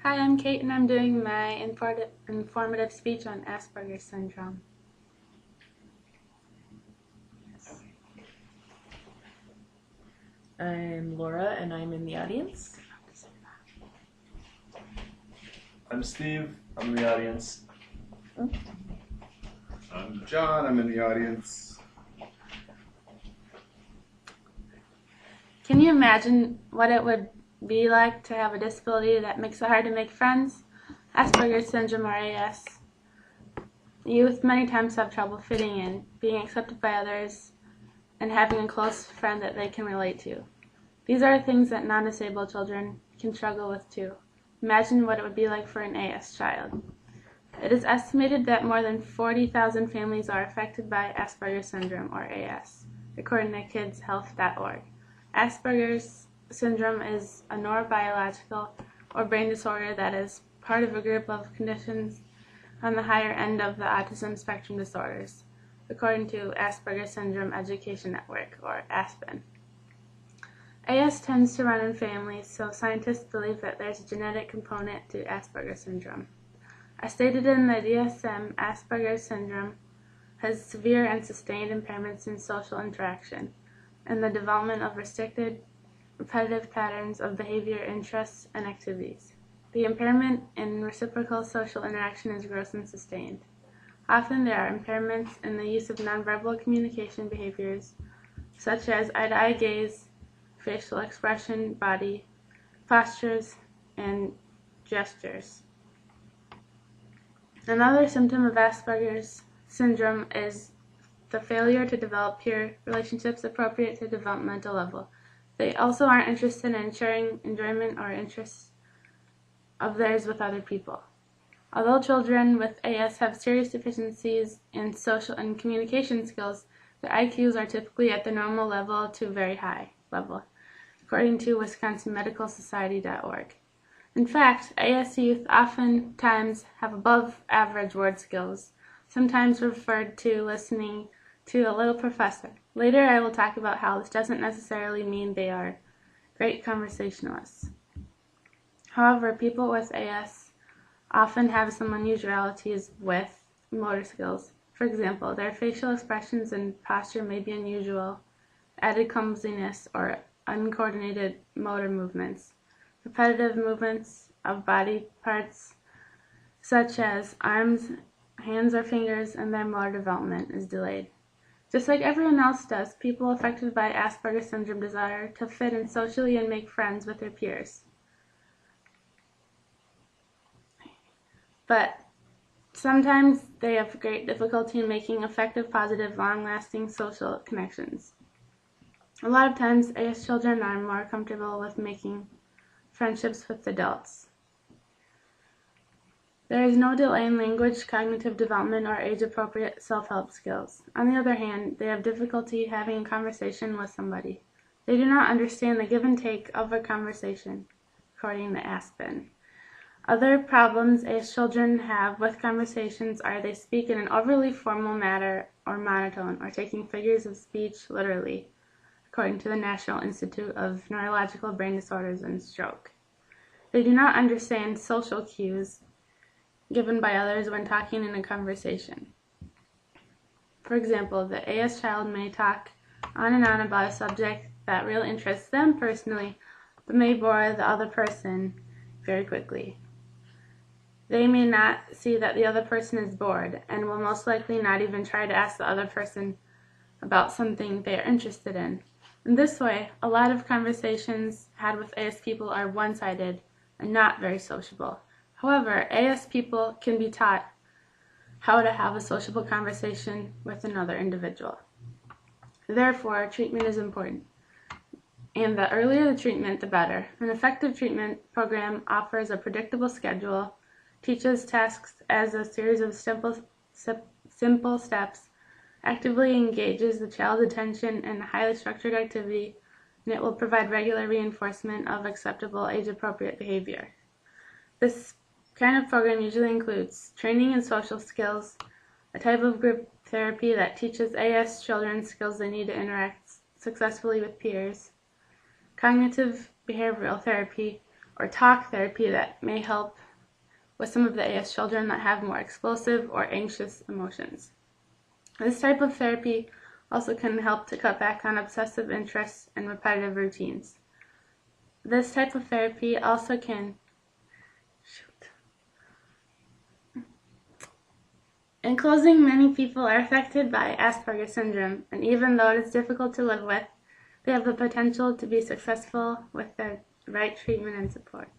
Hi, I'm Kate and I'm doing my informative speech on Asperger's syndrome. I'm Laura and I'm in the audience. I'm Steve, I'm in the audience. I'm John, I'm in the audience. Can you imagine what it would be like to have a disability that makes it hard to make friends? Asperger's syndrome, or AS. Youth many times have trouble fitting in, being accepted by others, and having a close friend that they can relate to. These are things that non-disabled children can struggle with too. Imagine what it would be like for an AS child. It is estimated that more than 40,000 families are affected by Asperger's syndrome, or AS, according to kidshealth.org. Asperger's syndrome is a neurobiological or brain disorder that is part of a group of conditions on the higher end of the autism spectrum disorders, according to Asperger's Syndrome Education Network, or ASPEN. AS tends to run in families, so scientists believe that there's a genetic component to Asperger's syndrome. As stated in the DSM, Asperger's syndrome has severe and sustained impairments in social interaction and the development of restricted, repetitive patterns of behavior, interests, and activities. The impairment in reciprocal social interaction is gross and sustained. Often there are impairments in the use of nonverbal communication behaviors, such as eye-to-eye gaze, facial expression, body postures, and gestures. Another symptom of Asperger's syndrome is the failure to develop peer relationships appropriate to developmental level. They also aren't interested in sharing enjoyment or interests of theirs with other people. Although children with AS have serious deficiencies in social and communication skills, their IQs are typically at the normal level to very high level, according to WisconsinMedicalSociety.org. In fact, AS youth oftentimes have above-average word skills, sometimes referred to listening to a little professor. Later I will talk about how this doesn't necessarily mean they are great conversationalists. However, people with AS often have some unusualities with motor skills. For example, their facial expressions and posture may be unusual, added clumsiness, or uncoordinated motor movements. Repetitive movements of body parts, such as arms, hands, or fingers, and their motor development is delayed. Just like everyone else does, people affected by Asperger's syndrome desire to fit in socially and make friends with their peers. But sometimes they have great difficulty in making effective, positive, long-lasting social connections. A lot of times, AS children are more comfortable with making friendships with adults. There is no delay in language, cognitive development, or age-appropriate self-help skills. On the other hand, they have difficulty having a conversation with somebody. They do not understand the give and take of a conversation, according to Aspen. Other problems AS children have with conversations are they speak in an overly formal manner or monotone, or taking figures of speech literally, according to the National Institute of Neurological Brain Disorders and Stroke. They do not understand social cues given by others when talking in a conversation. For example, the AS child may talk on and on about a subject that really interests them personally, but may bore the other person very quickly. They may not see that the other person is bored, and will most likely not even try to ask the other person about something they are interested in. In this way, a lot of conversations had with AS people are one-sided and not very sociable. However, AS people can be taught how to have a sociable conversation with another individual. Therefore, treatment is important. And the earlier the treatment, the better. An effective treatment program offers a predictable schedule, teaches tasks as a series of simple steps, actively engages the child's attention in a highly structured activity, and it will provide regular reinforcement of acceptable age-appropriate behavior. This kind of program usually includes training in social skills, a type of group therapy that teaches AS children skills they need to interact successfully with peers, cognitive behavioral therapy, or talk therapy that may help with some of the AS children that have more explosive or anxious emotions. This type of therapy also can help to cut back on obsessive interests and repetitive routines. This type of therapy also can In closing, many people are affected by Asperger's syndrome, and even though it is difficult to live with, they have the potential to be successful with the right treatment and support.